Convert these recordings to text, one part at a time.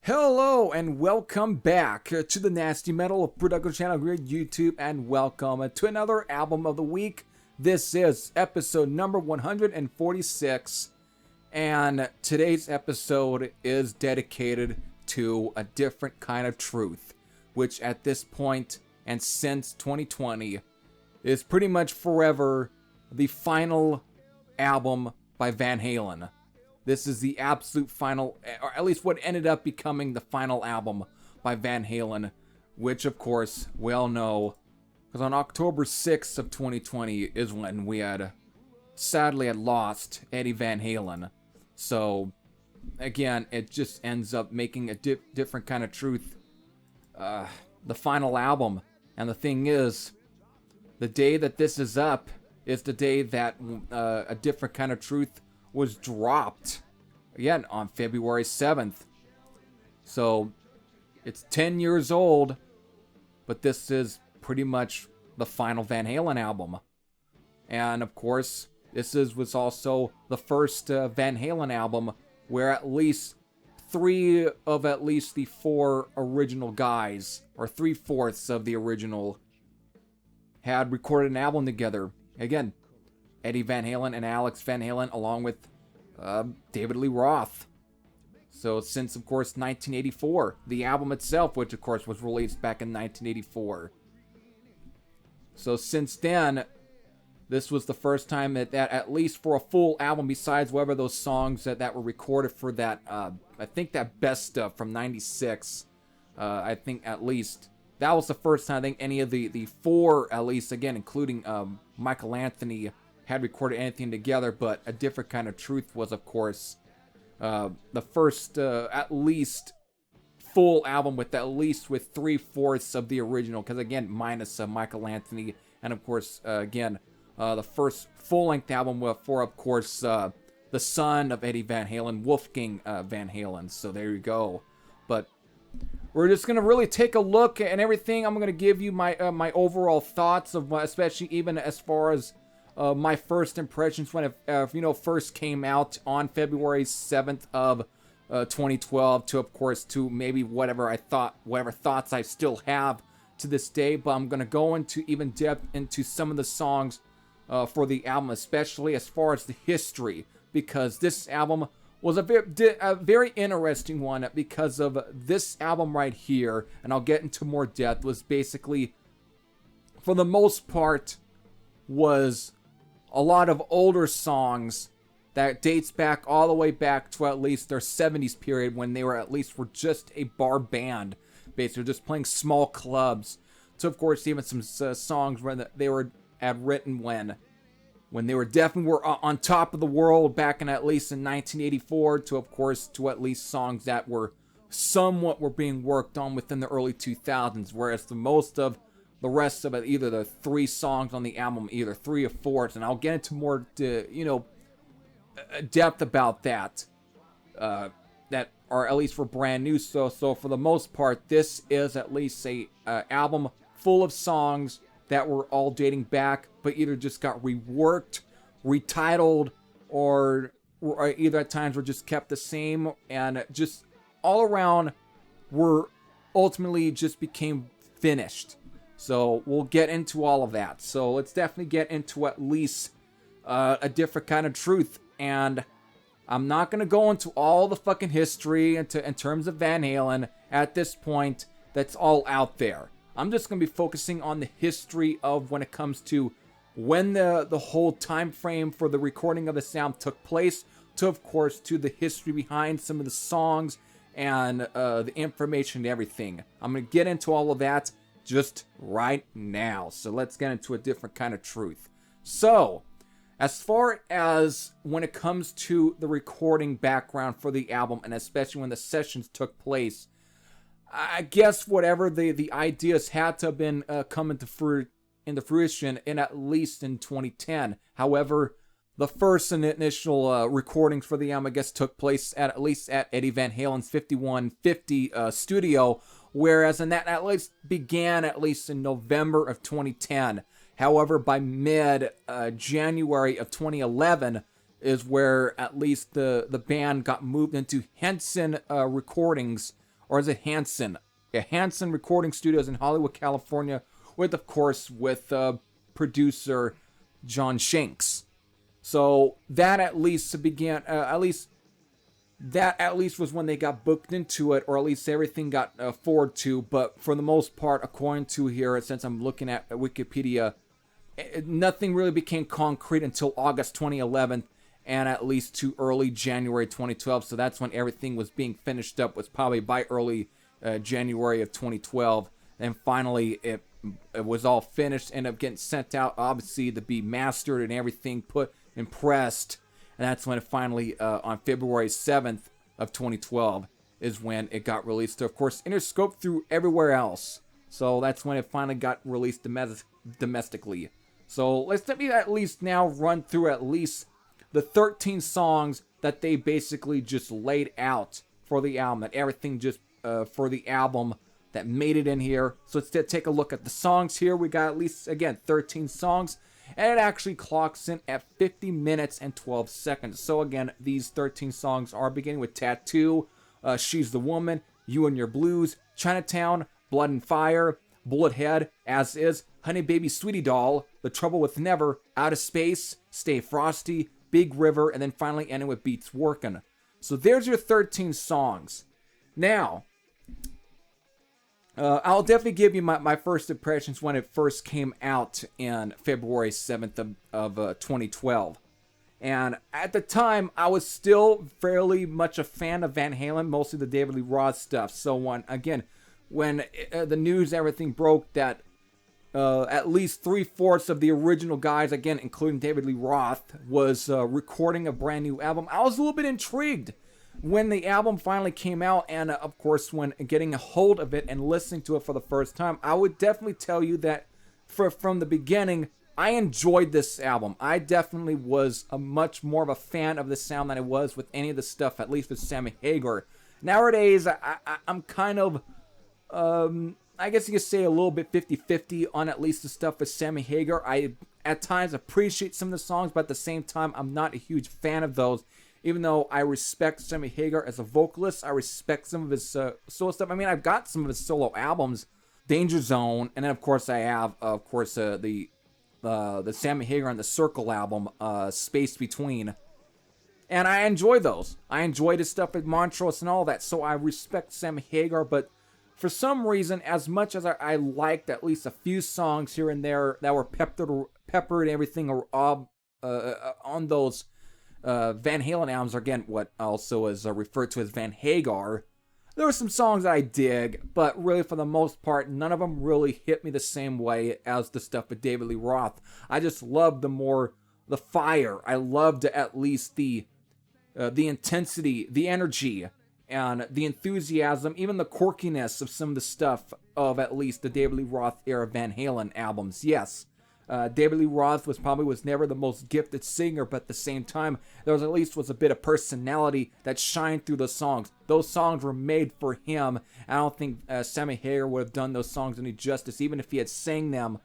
Hello and welcome back to the Nasty Metal Production channel here at YouTube, and welcome to another album of the week. This is episode number 146, and today's episode is dedicated to A Different Kind of Truth, which at this point and since 2020 is pretty much forever the final album by Van Halen. This is the absolute final, or at least what ended up becoming the final album by Van Halen, which of course we all know, because on October 6th of 2020 is when we sadly had lost Eddie Van Halen. So again, it just ends up making A Different Kind of Truth the final album. And the thing is, the day that this is up is the day that A Different Kind of Truth was dropped, again, on February 7th. So it's 10 years old, but this is pretty much the final Van Halen album. And of course, was also the first Van Halen album where at least three of at least the four original guys, or 3/4 of the original, had recorded an album together. Again, Eddie Van Halen and Alex Van Halen, along with David Lee Roth. So since, of course, 1984, the album itself, which of course was released back in 1984. So since then, this was the first time that at least for a full album, besides whatever those songs that were recorded for that, I think that Best Stuff from 96, I think at least, that was the first time I think any of the four, at least, again, including Michael Anthony, had recorded anything together. But A Different Kind of Truth was, of course, the first, at least, full album with at least with 3/4 of the original, because again, minus Michael Anthony, and of course, again, the first full-length album for, of course, the son of Eddie Van Halen, Wolfgang Van Halen. So there you go. But we're just gonna really take a look and everything. I'm gonna give you my my overall thoughts of, especially even as far as my first impressions when it first came out on February 7th of 2012, to, of course, to maybe whatever thoughts I still have to this day. But I'm gonna go into even depth into some of the songs for the album, especially as far as the history, because this album was a very interesting one, because of this album right here, and I'll get into more depth, was basically, for the most part, was a lot of older songs that dates back all the way back to at least their 70s period, when they were just a bar band, basically just playing small clubs. So of course, even some songs where they were written when they were definitely on top of the world back in at least in 1984, to of course to at least songs that were being worked on within the early 2000s, whereas the most of the rest of it, either the three songs on the album, either 3 or 4, and I'll get into more depth about that, that are at least for brand new. So for the most part, this is at least a album full of songs that were all dating back, but either just got reworked, retitled, or either at times were just kept the same, and just all around were ultimately just became finished. So we'll get into all of that. So let's definitely get into at least A Different Kind of Truth. And I'm not going to go into all the fucking history in terms of Van Halen at this point. That's all out there. I'm just going to be focusing on the history of when it comes to when the whole time frame for the recording of the sound took place, to, of course, to the history behind some of the songs and the information and everything. I'm going to get into all of that just right now. So let's get into A Different Kind of Truth. So, as far as when it comes to the recording background for the album, and especially when the sessions took place, I guess whatever the ideas had to have been coming to fruition in at least in 2010. However, the first and initial recordings for the album, I guess, took place at least at Eddie Van Halen's 5150 studio, whereas and that at least began at least in November of 2010. However, by mid-January of 2011 is where at least the band got moved into Henson Recordings, or is it Hanson? Yeah, Hanson Recording Studios in Hollywood, California, with, of course, with producer John Shanks. So that at least began, that at least was when they got booked into it, or at least everything got forward to. But for the most part, according to here, since I'm looking at Wikipedia, nothing really became concrete until August 2011, and at least to early January 2012. So that's when everything was being finished up, was probably by early January of 2012. And finally, it was all finished, ended up getting sent out, obviously, to be mastered and everything put and pressed. And that's when it finally, on February 7th of 2012, is when it got released. So, of course, Interscope through everywhere else. So that's when it finally got released domestically. So let me at least now run through at least the 13 songs that they basically just laid out for the album. That everything just for the album that made it in here. So let's take a look at the songs here. We got at least, again, 13 songs. And it actually clocks in at 50 minutes and 12 seconds. So again, these 13 songs are beginning with Tattoo, She's the Woman, You and Your Blues, Chinatown, Blood and Fire, Bullhead, As Is, Honey Baby Sweetie Doll, The Trouble with Never, Out of Space, Stay Frosty, Big River, and then finally ending with Beats Workin'. So there's your 13 songs. Now, I'll definitely give you my first impressions when it first came out in February 7th of 2012. And at the time, I was still fairly much a fan of Van Halen, mostly the David Lee Roth stuff. So when the news, everything broke that at least 3/4 of the original guys, again, including David Lee Roth, was recording a brand new album, I was a little bit intrigued when the album finally came out, and of course when getting a hold of it and listening to it for the first time. I would definitely tell you that from the beginning, I enjoyed this album. I definitely was a much more of a fan of the sound than I was with any of the stuff, at least with Sammy Hagar. Nowadays, I'm kind of, I guess you could say a little bit 50-50 on at least the stuff with Sammy Hagar. I, at times, appreciate some of the songs, but at the same time, I'm not a huge fan of those. Even though I respect Sammy Hagar as a vocalist, I respect some of his solo stuff. I mean, I've got some of his solo albums, Danger Zone, and then of course I have, the Sammy Hagar and the Circle album, Space Between, and I enjoy those. I enjoyed his stuff with Montrose and all that, so I respect Sammy Hagar. But for some reason, as much as I liked at least a few songs here and there that were peppered everything on those Van Halen albums, again, what also is referred to as Van Hagar, there were some songs that I dig, but really for the most part, none of them really hit me the same way as the stuff with David Lee Roth. I just loved the fire. I loved at least the intensity, the energy, and the enthusiasm, even the quirkiness of some of the stuff of at least the David Lee Roth era Van Halen albums. Yes. David Lee Roth was never the most gifted singer, but at the same time, there was at least a bit of personality that shined through those songs. Those songs were made for him. I don't think Sammy Hagar would have done those songs any justice, even if he had sang them.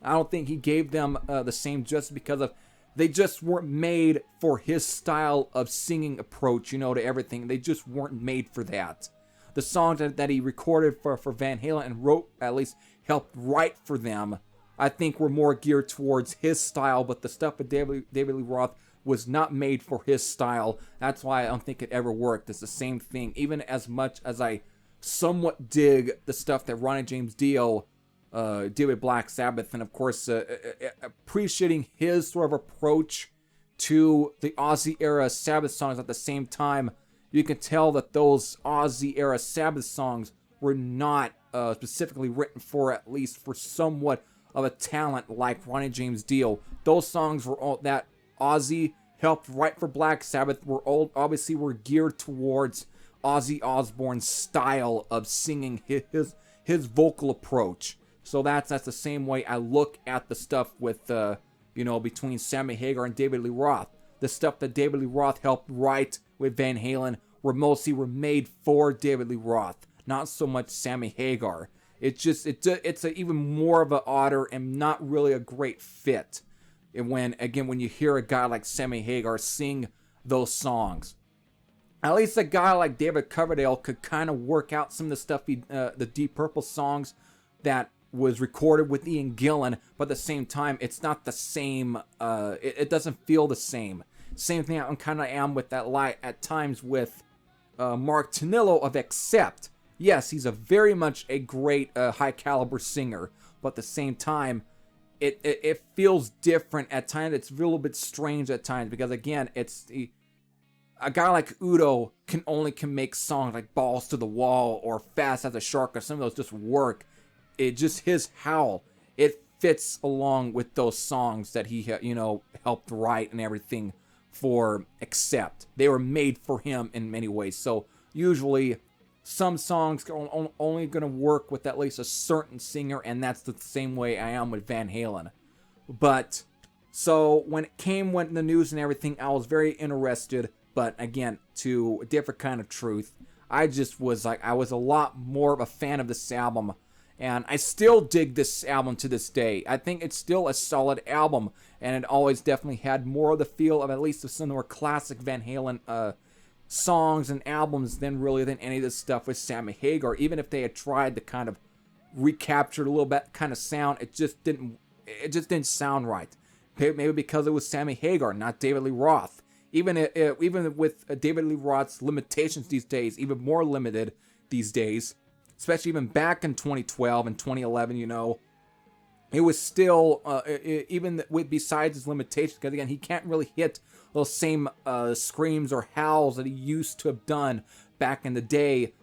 I don't think he gave them the same justice because they just weren't made for his style of singing approach, to everything. They just weren't made for that. The songs that he recorded for Van Halen and wrote, at least helped write for them, I think were more geared towards his style, but the stuff with David Lee Roth was not made for his style. That's why I don't think it ever worked. It's the same thing. Even as much as I somewhat dig the stuff that Ronnie James Dio did with Black Sabbath, and of course appreciating his sort of approach to the Ozzy-era Sabbath songs, at the same time, you can tell that those Ozzy-era Sabbath songs were not specifically written for, at least for somewhat of a talent like Ronnie James Dio. Those songs were all that Ozzy helped write for Black Sabbath were geared towards Ozzy Osbourne's style of singing, his vocal approach. So that's the same way I look at the stuff with between Sammy Hagar and David Lee Roth. The stuff that David Lee Roth helped write with Van Halen were made for David Lee Roth, not so much Sammy Hagar. It's even more of an odder and not really a great fit. And when you hear a guy like Sammy Hagar sing those songs, at least a guy like David Coverdale could kind of work out some of the stuff, the Deep Purple songs that was recorded with Ian Gillan, but at the same time, it's not the same, it doesn't feel the same. Same thing I kind of am with that light at times with Mark Tonillo of Accept. Yes, he's a very much a great high caliber singer, but at the same time, it feels different at times. It's a little bit strange at times because again, a guy like Udo can make songs like Balls to the Wall or Fast as a Shark or some of those just work. It just his howl. It fits along with those songs that he helped write and everything for Accept. They were made for him in many ways. So usually some songs are only going to work with at least a certain singer, and that's the same way I am with Van Halen. But so when the news and everything, I was very interested. But again, to a different kind of truth, I was a lot more of a fan of this album. And I still dig this album to this day. I think it's still a solid album. And it always definitely had more of the feel of at least of some more classic Van Halen songs and albums than any of this stuff with Sammy Hagar. Even if they had tried to kind of recapture a little bit kind of sound, it just didn't sound right. Maybe because it was Sammy Hagar, not David Lee Roth. Even with David Lee Roth's limitations these days, even more limited these days, especially even back in 2012 and 2011, it was still, even besides his limitations, because again, he can't really hit those same screams or howls that he used to have done back in the day.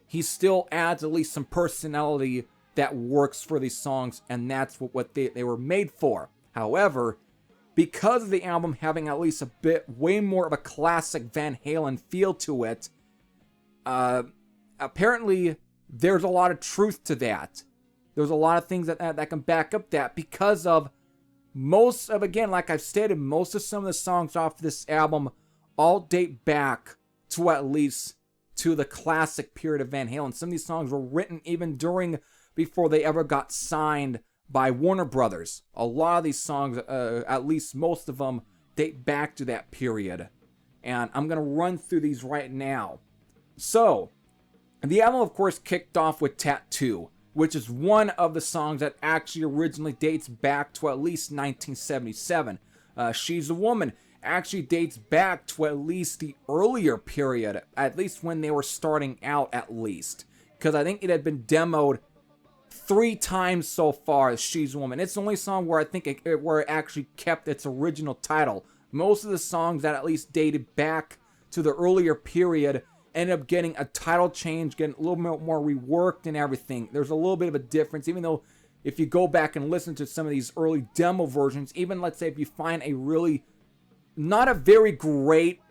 He still adds at least some personality that works for these songs, and that's what they were made for. However, because of the album having at least way more of a classic Van Halen feel to it, apparently there's a lot of truth to that. There's a lot of things that can back up that, because of again, like I've stated, most of some of the songs off this album all date back to at least to the classic period of Van Halen. Some of these songs were written even before they ever got signed by Warner Brothers. A lot of these songs, at least most of them, date back to that period. And I'm going to run through these right now. So, the album, of course, kicked off with Tattoo, which is one of the songs that actually originally dates back to at least 1977. She's a Woman actually dates back to at least the earlier period, at least when they were starting out at least. Because I think it had been demoed 3 times so far, She's a Woman. It's the only song where I think where it actually kept its original title. Most of the songs that at least dated back to the earlier period ended up getting a title change, getting a little bit more reworked and everything. There's a little bit of a difference, even though if you go back and listen to some of these early demo versions, even let's say if you find a really not a very great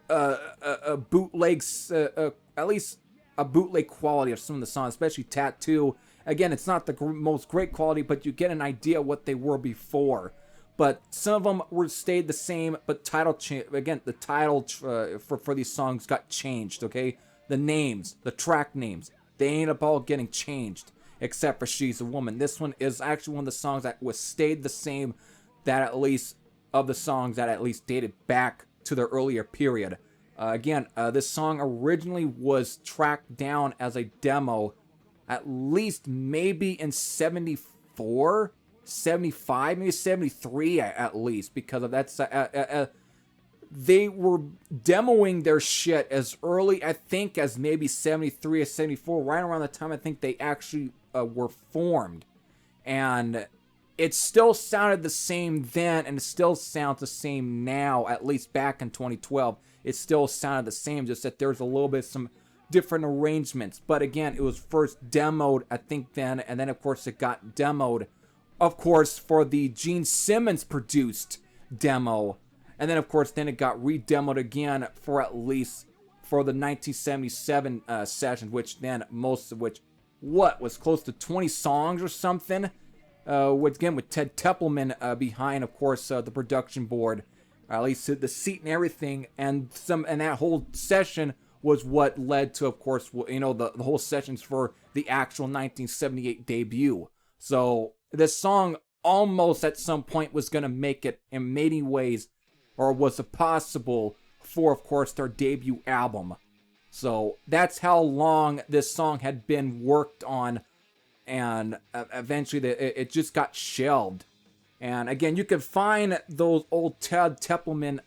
bootlegs, at least a bootleg quality of some of the songs, especially Tattoo. Again, it's not the most great quality, but you get an idea what they were before. But some of them stayed the same, but the title for these songs got changed, okay? The names, the track names, they ended up all getting changed, except for She's a Woman. This one is actually one of the songs that stayed the same, that at least of the songs that at least dated back to the earlier period. This song originally was tracked down as a demo at least maybe in 74, 75, maybe 73 at least, because of that. They were demoing their shit as early, I think, as maybe 73 or 74, right around the time I think they actually were formed. And it still sounded the same then, and it still sounds the same now, at least back in 2012. It still sounded the same, just that there's a little bit some different arrangements. But again, it was first demoed, I think, then, and then, of course, it got demoed, of course, for the Gene Simmons produced demo. And then, of course, then it got re-demoed again for at least for the 1977 session, which then, most of which, was close to 20 songs or something? With Ted Teppelman behind, of course, the production board, at least the seat and everything, and that whole session was what led to, of course, the whole sessions for the actual 1978 debut. So this song almost at some point was going to make it in many ways, or was it possible before, of course, their debut album. So that's how long this song had been worked on, and eventually it just got shelved. And again, you can find those old Ted Templeman,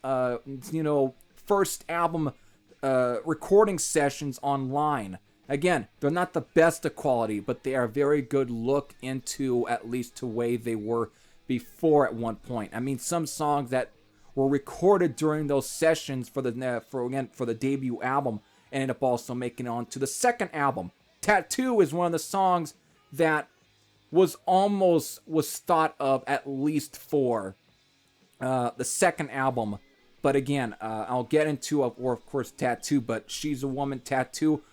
first album recording sessions online. Again, they're not the best of quality, but they are a very good look into at least the way they were before at one point. I mean, some songs that were recorded during those sessions for the debut album ended up also making it on to the second album. Tattoo is one of the songs that was thought of at least for the second album. But again, I'll get into, of course, Tattoo, but She's a Woman, Tattoo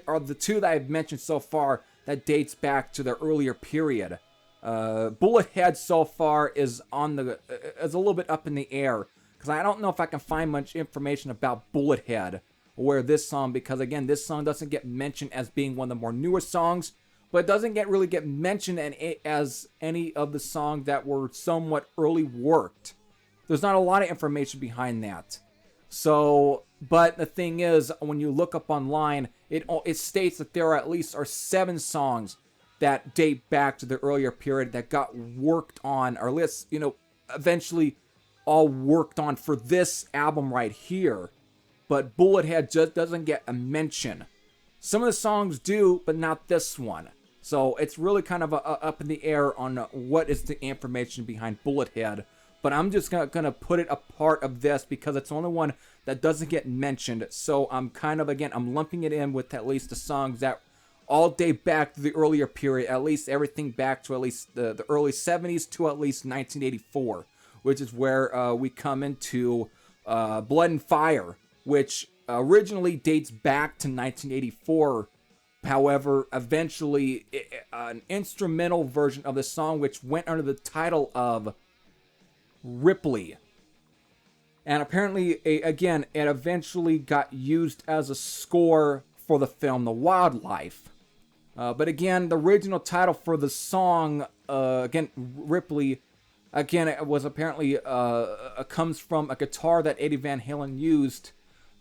are the two that I've mentioned so far that dates back to the earlier period. Bullhead so far is a little bit up in the air, because I don't know if I can find much information about Bullhead or this song, because again, this song doesn't get mentioned as being one of the more newer songs, but it doesn't really get mentioned as any of the songs that were somewhat early worked. There's not a lot of information behind that. So, but the thing is, when you look up online, it states that there at least are 7 songs that date back to the earlier period that got worked on, or at least, eventually all worked on for this album right here. But Bullhead just doesn't get a mention. Some of the songs do, but not this one. So it's really kind of up in the air on what is the information behind Bullhead. But I'm just gonna put it a part of this because it's the only one that doesn't get mentioned. So I'm I'm lumping it in with at least the songs that all date back to the earlier period, at least everything back to at least the early 70s to at least 1984, which is where we come into Blood and Fire, which originally dates back to 1984. However, eventually an instrumental version of the song, which went under the title of Ripley. And apparently, it eventually got used as a score for the film The Wildlife. But again, the original title for the song, Ripley, it was apparently comes from a guitar that Eddie Van Halen used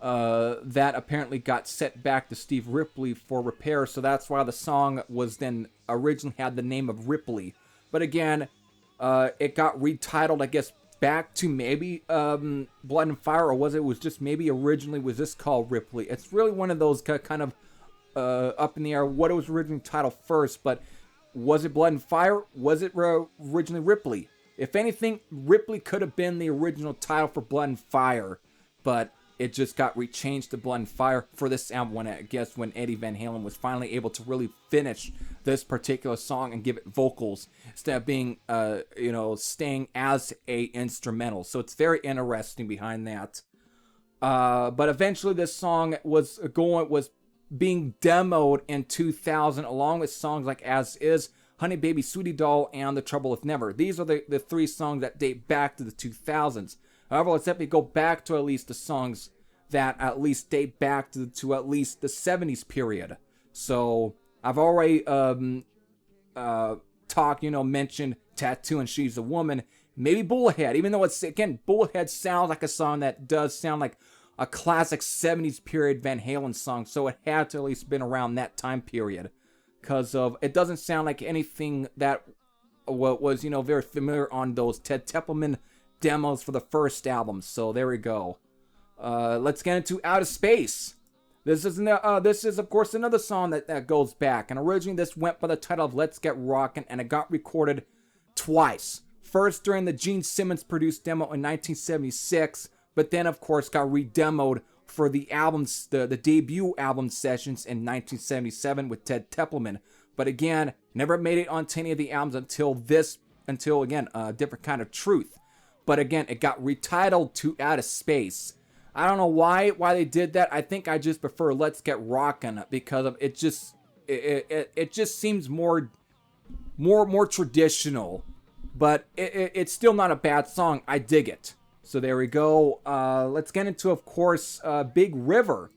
that apparently got sent back to Steve Ripley for repair. So that's why the song was then originally had the name of Ripley. But again, it got retitled, I guess, back to maybe Blood and Fire, or was just maybe originally was this called Ripley? It's really one of those kind of up in the air what it was originally titled first, but was it Blood and Fire? Was it originally Ripley? If anything, Ripley could have been the original title for Blood and Fire, but it just got rechanged to Blood and Fire for this album when Eddie Van Halen was finally able to really finish this particular song and give it vocals instead of being, staying as a instrumental. So it's very interesting behind that. But eventually this song was being demoed in 2000 along with songs like As Is, Honey Baby Sweetie Doll, and The Trouble With Never. These are the 3 songs that date back to the 2000s. However, let's definitely go back to at least the songs that at least date back to at least the 70s period. So I've already mentioned Tattoo and She's a Woman. Maybe Bullhead, even though Bullhead sounds like a song that does sound like a classic 70s period Van Halen song. So it had to at least been around that time period. Because it doesn't sound like anything that was, very familiar on those Ted Templeman demos for the first album. So there we go. Let's get into Out of Space. This is of course another song that goes back, and originally this went by the title of Let's Get Rockin', and it got recorded twice. First during the Gene Simmons produced demo in 1976, but then of course got re-demoed for the debut album sessions in 1977 with Ted Templeman. But again, never made it onto any of the albums until Different Kind of Truth. But again, it got retitled to Out of Space. I don't know why they did that. I think I just prefer Let's Get Rockin' because of it just seems more traditional. But it's still not a bad song. I dig it. So there we go. Let's get into, of course, Big River,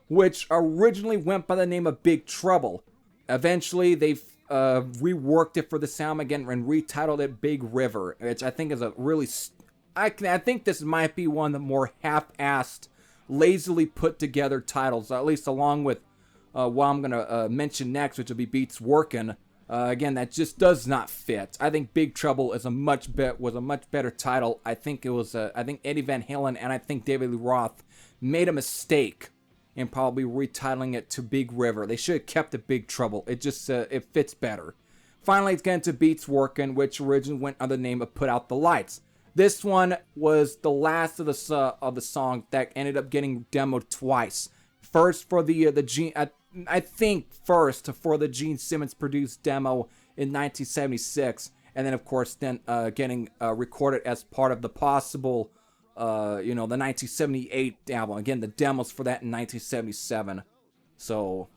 which originally went by the name of Big Trouble. Eventually, they've reworked it for the sound again and retitled it Big River, which I think is a really... I think this might be one of the more half-assed lazily put together titles, at least along with what I'm going to mention next, which will be Beats Workin'. Again, that just does not fit. I think Big Trouble is was a much better title. I think it was I think Eddie Van Halen and I think David Lee Roth made a mistake in probably retitling it to Big River. They should have kept it Big Trouble. It just it fits better. Finally, it's getting to Beats Workin', which originally went under the name of Put Out the Lights. This one was the last of the song that ended up getting demoed twice. First for the Gene, I think first for the Gene Simmons produced demo in 1976, and then of course getting recorded as part of the possible, the 1978 album. Again, the demos for that in 1977. So,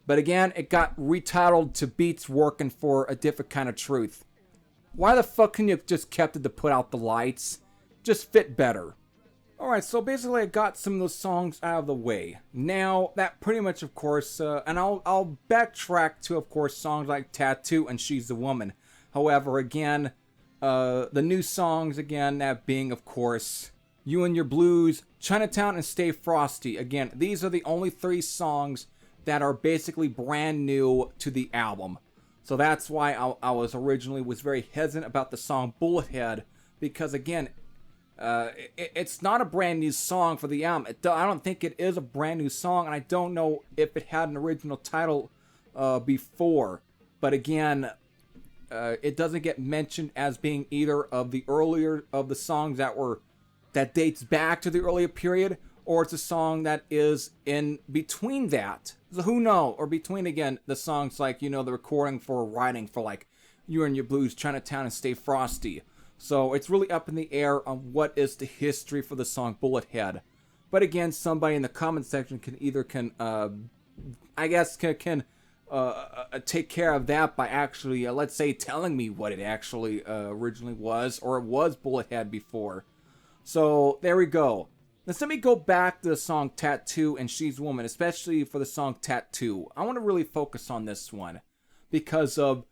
but again, it got retitled to Beats Workin' for a different kind of truth. Why the fuck couldn't you have just kept it to Put Out the Lights? Just fit better. Alright, so basically I got some of those songs out of the way. Now, that pretty much, of course, and I'll backtrack to, of course, songs like Tattoo and She's the Woman. However, again, the new songs, again, that being, of course, You and Your Blues, Chinatown, and Stay Frosty. Again, these are the only 3 songs that are basically brand new to the album. So that's why I was very hesitant about the song Bullhead, because again, it's not a brand new song for the album. I don't think it is a brand new song, and I don't know if it had an original title before. But again, it doesn't get mentioned as being either of the earlier of the songs that dates back to the earlier period, or it's a song that is in between that. So who knows? Or between, again, the songs like, the recording for writing for like You and Your Blues, Chinatown, and Stay Frosty. So it's really up in the air on what is the history for the song Bullhead. But again, somebody in the comment section can take care of that by actually, let's say, telling me what it actually originally was, or it was Bullhead before. So there we go. Now let me go back to the song Tattoo and She's a Woman, especially for the song Tattoo. I want to really focus on this one because of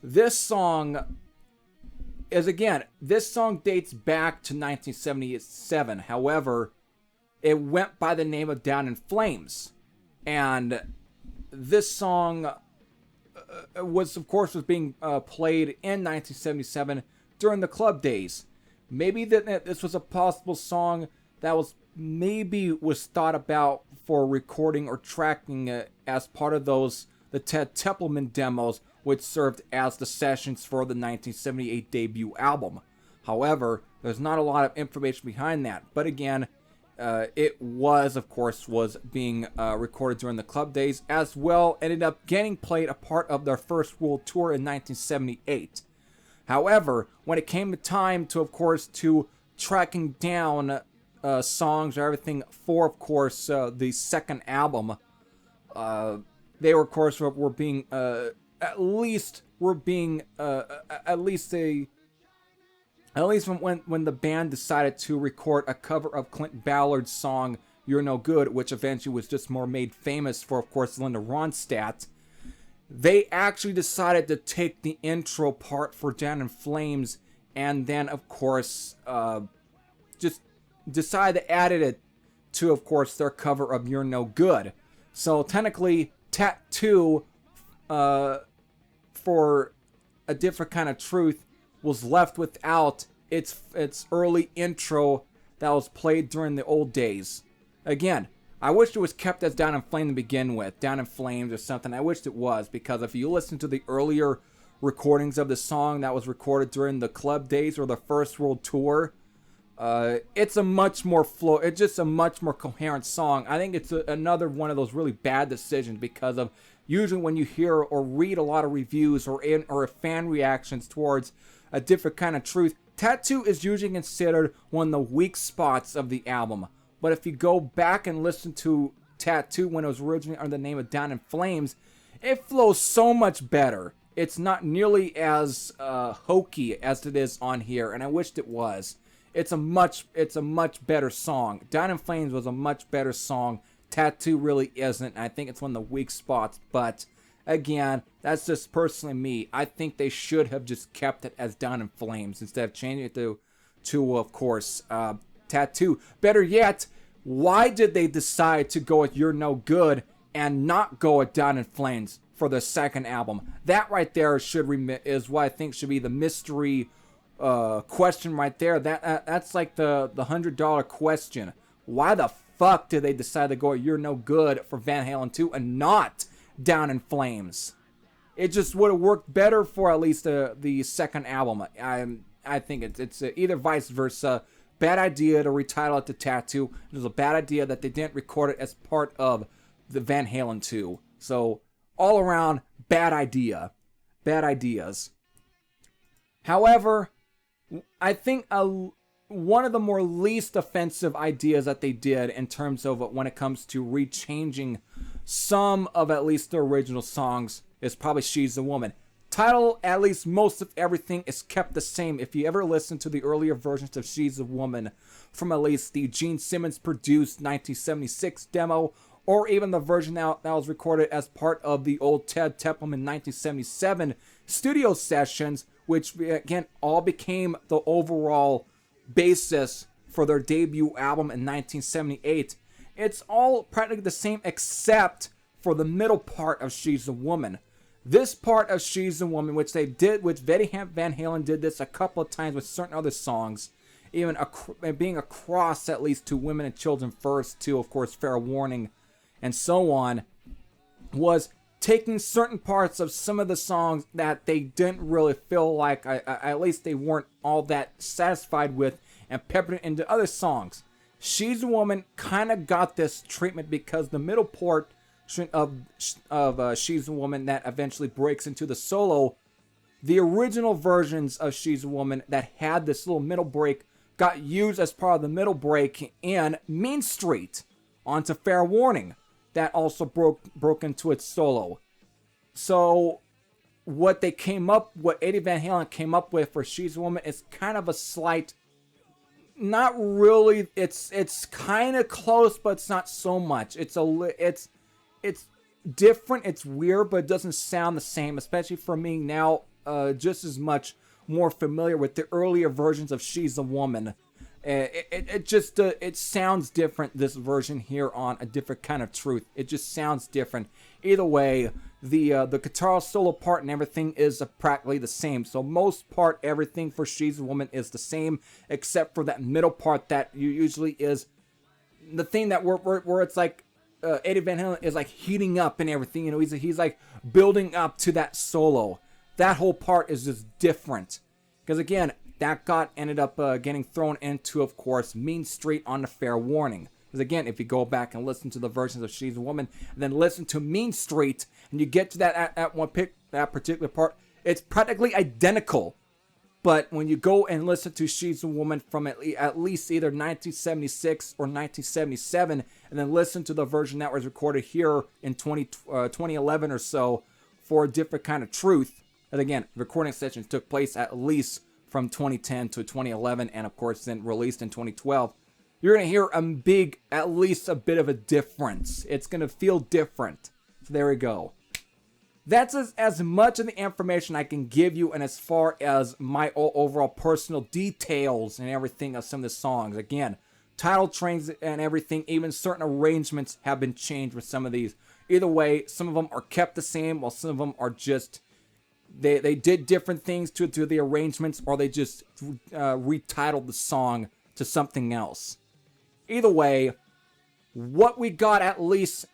this song. This song dates back to 1977. However, it went by the name of Down in Flames. And this song was being played in 1977 during the club days. Maybe this was a possible song that was thought about for recording or tracking as part of the Ted Templeman demos, which served as the sessions for the 1978 debut album. However, there's not a lot of information behind that. But again, it was being recorded during the club days, as well ended up getting played a part of their first world tour in 1978. However, when it came to time to tracking down songs or everything for, the second album, they were being at least when the band decided to record a cover of Clint Ballard's song You're No Good, which eventually was just more made famous for, Linda Ronstadt. They actually decided to take the intro part for Down in Flames and then, just decided to add it to, their cover of You're No Good. So technically, Tattoo, for a different kind of truth, was left without its early intro that was played during the old days. Again, I wish it was kept as Down in Flames to begin with, Down in Flames or something. I wished it was, because if you listen to the earlier recordings of the song that was recorded during the club days or the first world tour, it's a much more coherent song. I think it's another one of those really bad decisions, because of usually when you hear or read a lot of reviews or fan reactions towards a different kind of truth, Tattoo is usually considered one of the weak spots of the album. But if you go back and listen to Tattoo when it was originally under the name of Down in Flames, it flows so much better. It's not nearly as hokey as it is on here, and I wished it was. It's a much better song. Down in Flames was a much better song. Tattoo really isn't. I think it's one of the weak spots, but again, that's just personally me. I think they should have just kept it as Down in Flames instead of changing it to Tattoo. Better yet, Why did they decide to go with You're No Good and not go with Down in Flames for the second album? That right there is what I think should be the mystery question right there. That's like the $100 question. Why the fuck did they decide to go with You're No Good for Van Halen 2 and not Down in Flames? It just would have worked better for at least the second album. I think it's either vice versa. Bad idea to retitle it to Tattoo. It was a bad idea that they didn't record it as part of the Van Halen 2. So, all around, bad idea. Bad ideas. However, I think one of the more least offensive ideas that they did in terms of when it comes to rechanging some of at least the original songs is probably She's the Woman. Title, at least most of everything, is kept the same. If you ever listen to the earlier versions of She's a Woman from at least the Gene Simmons produced 1976 demo, or even the version that was recorded as part of the old Ted Templeman 1977 studio sessions, which again all became the overall basis for their debut album in 1978. It's all practically the same except for the middle part of She's a Woman. This part of She's a Woman, which Eddie Van Halen did this a couple of times with certain other songs, even being across at least to Women and Children First, to, of course, Fair Warning, and so on, was taking certain parts of some of the songs that they didn't really feel like, at least they weren't all that satisfied with, and peppering it into other songs. She's a Woman kind of got this treatment because the middle part of She's a Woman that eventually breaks into the solo, the original versions of She's a Woman that had this little middle break got used as part of the middle break in Mean Street onto Fair Warning that also broke into its solo. So what Eddie Van Halen came up with for She's a Woman is kind of a slight, not really, it's kind of close, but it's not so much. It's different, it's weird, but it doesn't sound the same, especially for me now, just as much more familiar with the earlier versions of She's a Woman. It sounds different, this version here on A Different Kind of Truth. It just sounds different. Either way, the guitar solo part and everything is practically the same. So most part, everything for She's a Woman is the same, except for that middle part that usually is the thing that where it's like, Eddie Van Halen is like heating up and everything, you know, he's like building up to that solo. That whole part is just different. Because again, that ended up getting thrown into, of course, Mean Street on the Fair Warning. Because again, if you go back and listen to the versions of She's a Woman, and then listen to Mean Street, and you get to that particular part, it's practically identical. But when you go and listen to She's a Woman from at least either 1976 or 1977, and then listen to the version that was recorded here in 2011 or so for A Different Kind of Truth, and again, recording sessions took place at least from 2010 to 2011, and of course then released in 2012, you're going to hear at least a bit of a difference. It's going to feel different. So there we go. That's as much of the information I can give you, and as far as my overall personal details and everything of some of the songs. Again, title trains and everything, even certain arrangements have been changed with some of these. Either way, some of them are kept the same, while some of them are just, they did different things to the arrangements, or they just retitled the song to something else. Either way, what we got at least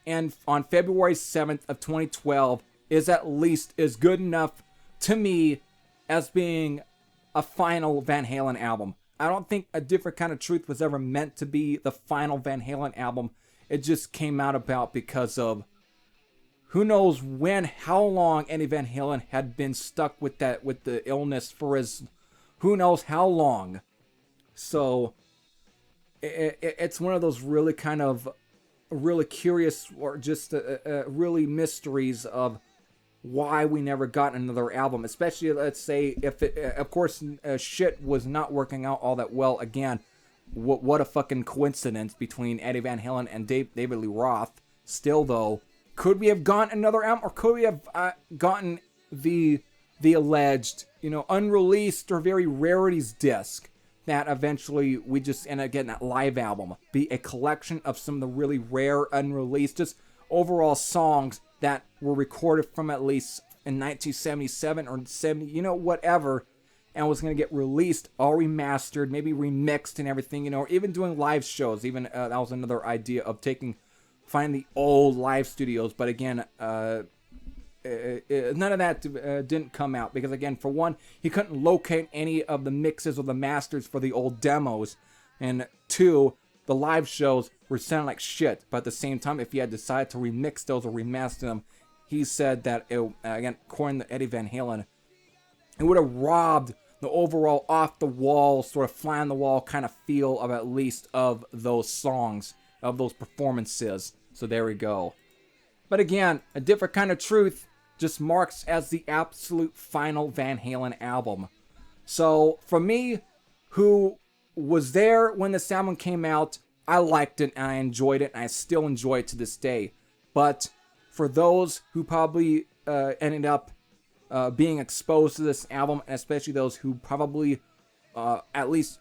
on February 7th of 2012 is at least is good enough to me as being a final Van Halen album. I don't think A Different Kind of Truth was ever meant to be the final Van Halen album. It just came out about because of who knows how long Eddie Van Halen had been stuck with the illness for who knows how long. So it's one of those really kind of really curious, or just really mysteries of why we never got another album, especially, let's say, if it, of course, shit was not working out all that well. Again, what a fucking coincidence between Eddie Van Halen and David Lee Roth. Still, though, could we have gotten another album, or could we have gotten the alleged, unreleased or very rarities disc that eventually we just end up getting that live album be a collection of some of the really rare, unreleased, just overall songs that were recorded from at least in 1977 or 70, you know, whatever, and was going to get released, all remastered, maybe remixed and everything, you know, or even doing live shows. Even that was another idea of finding the old live studios. But again, none of that didn't come out because, again, for one, he couldn't locate any of the mixes or the masters for the old demos, and two, the live shows were sounding like shit. But at the same time, if he had decided to remix those or remaster them, he said that, again, according to Eddie Van Halen, it would have robbed the overall off-the-wall, sort of fly-on-the-wall kind of feel of at least of those songs, of those performances. So there we go. But again, A Different Kind of Truth just marks as the absolute final Van Halen album. So for me, who was there when this album came out, I liked it and I enjoyed it, and I still enjoy it to this day. But for those who probably ended up being exposed to this album, and especially those who probably at least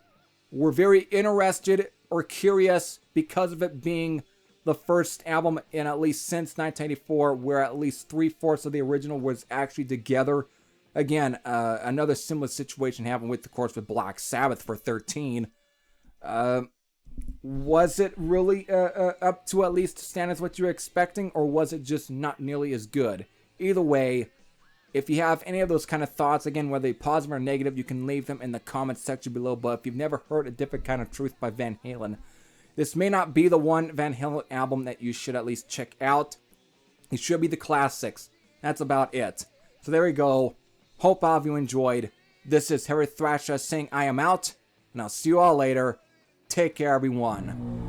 were very interested or curious because of it being the first album in at least since 1984 where at least 3/4 of the original was actually together. Again, another similar situation happened with, of course, with Black Sabbath for 13. Was it really up to at least standards what you were expecting, or was it just not nearly as good? Either way, if you have any of those kind of thoughts, again, whether they positive or negative, you can leave them in the comments section below. But if you've never heard A Different Kind of Truth by Van Halen, this may not be the one Van Halen album that you should at least check out. It should be the classics. That's about it. So there we go. Hope all of you enjoyed. This is Harry Thrasher saying I am out, and I'll see you all later. Take care, everyone.